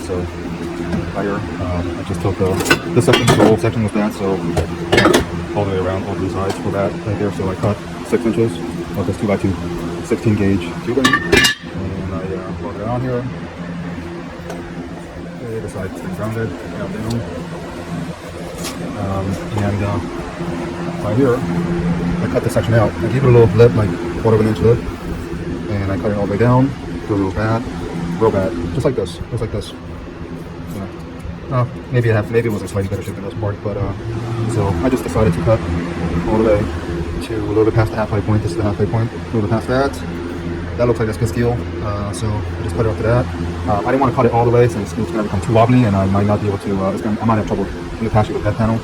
So right here, I just took this section, the whole section was bad, so all the way around, all three sides for that right there. So I cut 6 inches of this 2x2 16 gauge tubing, and I plug it on here. Okay, the side stays grounded, down. And right here, I cut this section out. I gave it a little lip, like 1/4 of an inch lip, and I cut it all the way down. Real bad, just like this, just like this. Maybe it was a slightly better shape than this part, but so I just decided to cut all the way to a little bit past the halfway point. This is the halfway point. A little bit past that. That looks like that's good steel. So I just cut it up to that. I didn't want to cut it all the way since it's going to become too wobbly, and I might not be able to. I might have trouble attaching the bed panel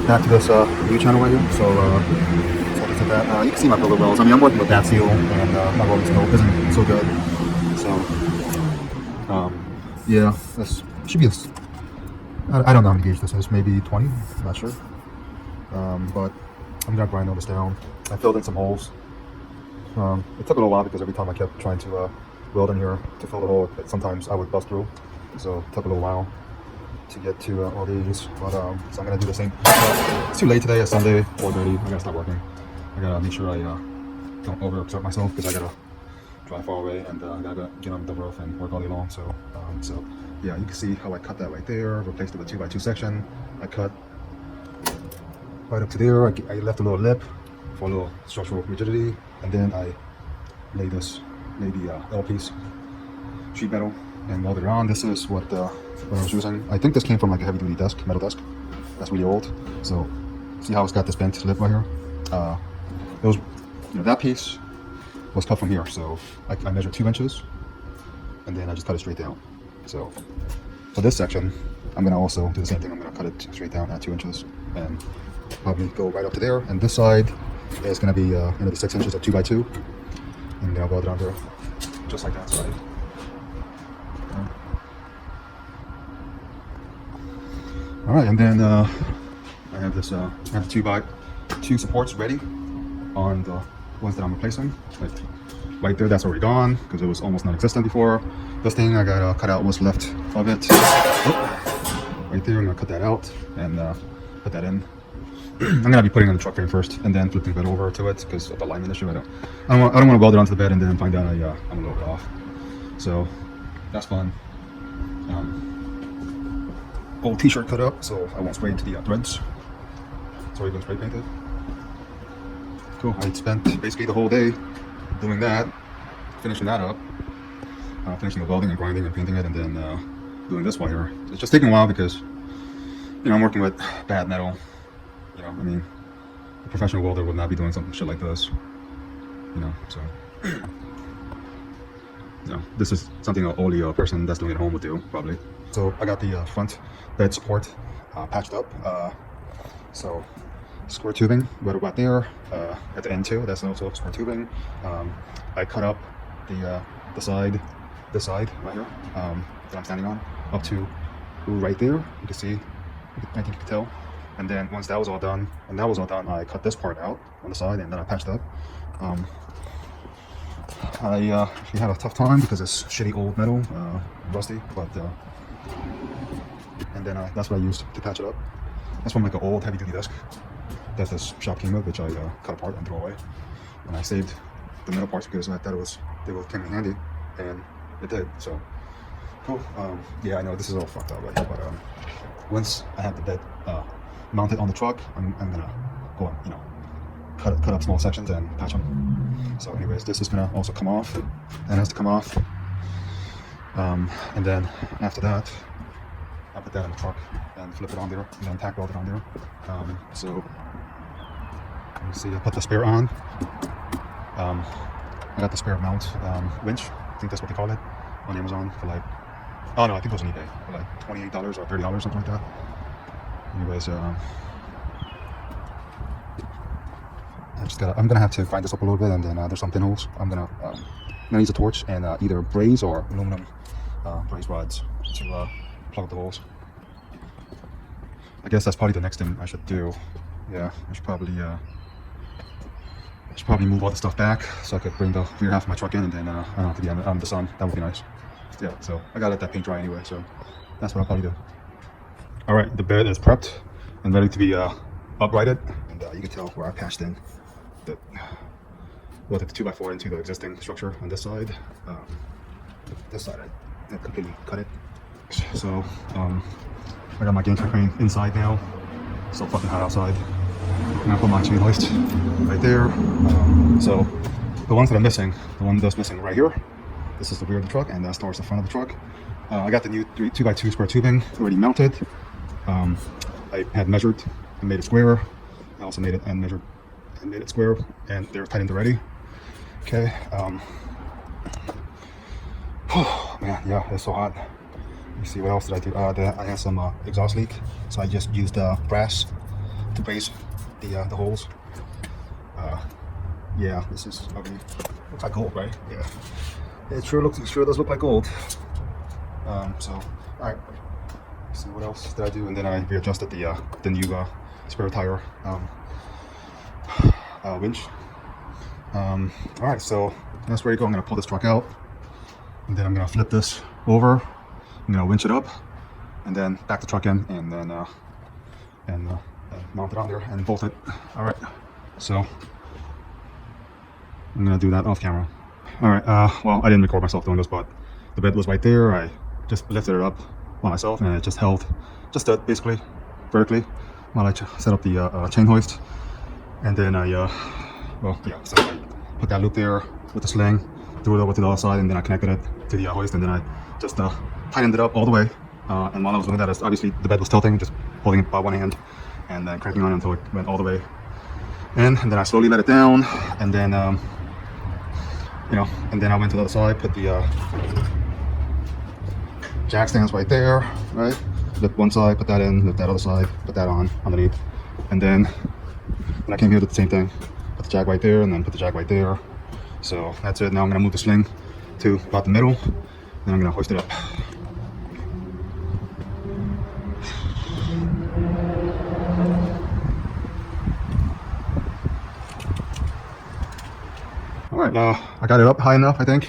back to this new channel right here. So I just did that. You can see my builder wells. I mean, I'm working with that steel, and my rolling steel isn't so good. So yeah, this should be this. I don't know how many gauge this is. Maybe 20. I'm not sure. But I'm gonna grind all this down. I filled in some holes. It took a little while because every time I kept trying to weld in here to fill the hole, sometimes I would bust through. So it took a little while to get to all these. But so I'm gonna do the same. It's too late today. It's Sunday, 4:30. I gotta stop working. I gotta make sure I don't overexert myself because I gotta drive far away and I gotta get on the roof and work all day long. So yeah, you can see how I cut that right there. Replaced it with a 2x2 section. I cut right up to there. I left a little lip for a little structural rigidity, and then I laid the L piece sheet metal and welded it on. This is what I was using. I think this came from like a heavy duty desk, metal desk. That's really old. So see how it's got this bent lip right here? It was, that piece was cut from here. So I measured 2 inches, and then I just cut it straight down. So for this section, I'm gonna also do the same thing. I'm gonna cut it straight down at 2 inches and probably go right up to there. And this side is gonna be the 6 inches of 2x2, and then I'll weld it on there, just like that side. All right, and then I have this. I have the 2x2 supports ready on the ones that I'm replacing. Like right there, that's already gone because it was almost non-existent before. This thing I gotta cut out what's left of it. Oh, right there, I'm gonna cut that out and put that in. I'm gonna be putting it on the truck frame first and then flipping the bed over to it because of the alignment issue. I don't want to weld it onto the bed and then find out I'm a little bit off. So that's fun. Old t-shirt cut up so I won't spray into the threads. It's already been spray painted. Cool. I spent basically the whole day doing that, finishing that up, finishing the welding and grinding and painting it, and then doing this while here. It's just taking a while because I'm working with bad metal. I mean, a professional welder would not be doing some shit like this. So this is something only a person that's doing it at home would do probably. So I got the front bed support patched up. So square tubing right about there at the end too. That's also square tubing. I cut up the side, this side right here that I'm standing on, up to right there. You can see, I think you can tell. And then once that was all done, I cut this part out on the side, and then I patched up. I actually had a tough time because it's shitty old metal, rusty, but and then that's what I used to patch it up. That's from like an old heavy duty desk that this shop came with, which I cut apart and threw away. And I saved the metal parts because I thought they would come in handy, and it did. So cool. Yeah, I know this is all fucked up right here, but once I have the bed mounted on the truck, I'm gonna go and cut up small sections and patch them. So anyways, this is gonna also come off, and has to come off. And then after that, I put that in the truck and flip it on there, and then tack weld it on there. So you see, I put the spare on. I got the spare mount winch. I think that's what they call it on Amazon for like, oh no, I think it was on eBay for like $28 or $30, something like that. Anyways, I'm gonna have to grind this up a little bit, and then there's some pinholes. I'm gonna use a torch and either braze or aluminum braze rods to plug up the holes. I guess that's probably the next thing I should do. Yeah, I should probably move all the stuff back so I could bring the rear half of my truck in, and then I don't have to be on the sun. That would be nice. yeah, so I gotta let that paint dry anyway, so that's what I'll probably do. All right, the bed is prepped and ready to be uprighted, and you can tell where I patched in the the 2x4 into the existing structure on this side. This side I completely cut it, so I got my game check crane inside now. So fucking hot outside. And I put my chain hoist right there. So the ones that are missing, the one that's missing right here, this is the rear of the truck, and that's towards the front of the truck. I got the new 2x2 square tubing already mounted. I had measured and made it square. I also made it and measured and made it square, and they're tightened already. Okay. Oh man, yeah, it's so hot. Let me see, what else did I do? I had some exhaust leak, so I just used brass to brace the holes. Yeah, this is ugly. Looks like gold, right? Yeah, it sure does look like gold. So, all right. Let's see, what else did I do? And then I readjusted the new spare tire winch. All right, so that's ready to go. I'm gonna pull this truck out, and then I'm gonna flip this over. I'm gonna winch it up, and then back the truck in, and then mount it on there and bolt it. All right, so I'm gonna do that off camera. All right, well, I didn't record myself doing this, but the bed was right there. I just lifted it up by myself, and it just held, just stood basically vertically while I set up the chain hoist. And then so I put that loop there with the sling, threw it over to the other side, and then I connected it to the hoist, and then I just tightened it up all the way. And while I was doing that, obviously the bed was tilting, just holding it by one hand, and then cranking on until it went all the way in. And then I slowly let it down, and then and then I went to the other side, put the jack stands right there, right? Lift one side, put that in, lift that other side, put that on underneath, and then when I came here, did the same thing. Put the jack right there, and then put the jack right there. So that's it. Now I'm gonna move the sling to about the middle, then I'm gonna hoist it up. All right, I got it up high enough, I think.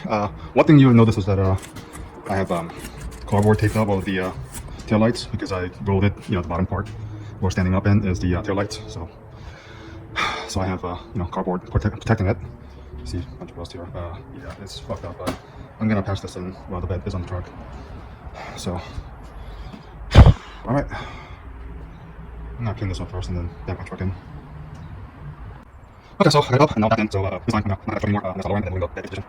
One thing you would notice is that I have cardboard taped up all of the tail lights, because I rolled it. The bottom part we're standing up in is the tail lights. So I have cardboard protecting it. See a bunch of rust here. Yeah, it's fucked up, but I'm gonna patch this in while the bed is on the truck. So, all right, I'm gonna clean this up first and then back my truck in. Okay, so I got up and now back in. So this time I'm not gonna anymore. That's all around, and then we'll go back to the position.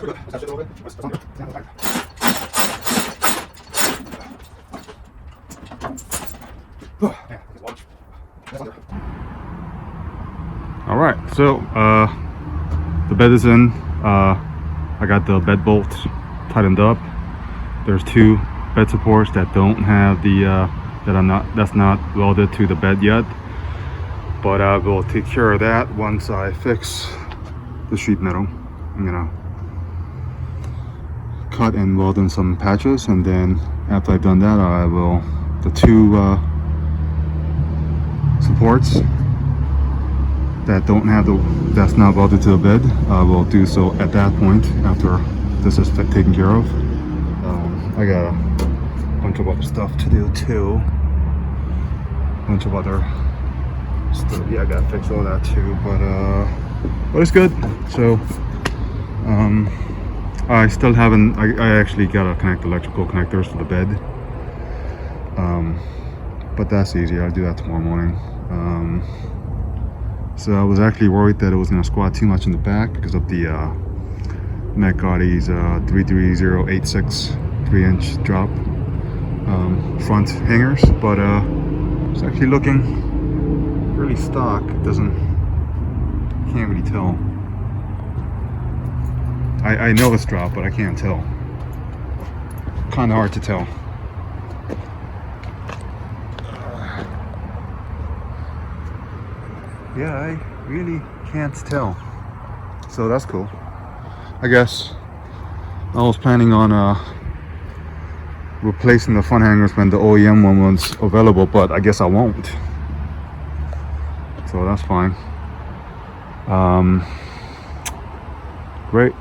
All right, so the bed is in. I got the bed bolts tightened up. There's two bed supports that don't have the that's not welded to the bed yet, but I will take care of that once I fix the sheet metal. I'm gonna cut and weld in some patches, and then after I've done that, I will the two supports that don't have that's not welded to the bed, I will do so at that point after this is taken care of. I got a bunch of other stuff to do too. Bunch of other stuff. Yeah, I gotta fix all that too. But it's good. So I still haven't. I actually gotta connect electrical connectors for the bed. But that's easy. I'll do that tomorrow morning. So I was actually worried that it was gonna squat too much in the back because of the Macotti's 33086 3-inch drop front hangers, but it's actually looking really stock. It can't really tell. I know it's dropped, but I can't tell. Kind of hard to tell. Yeah, I really can't tell. So that's cool. I guess I was planning on replacing the front hangers when the OEM one was available, but I guess I won't. So that's fine. Great.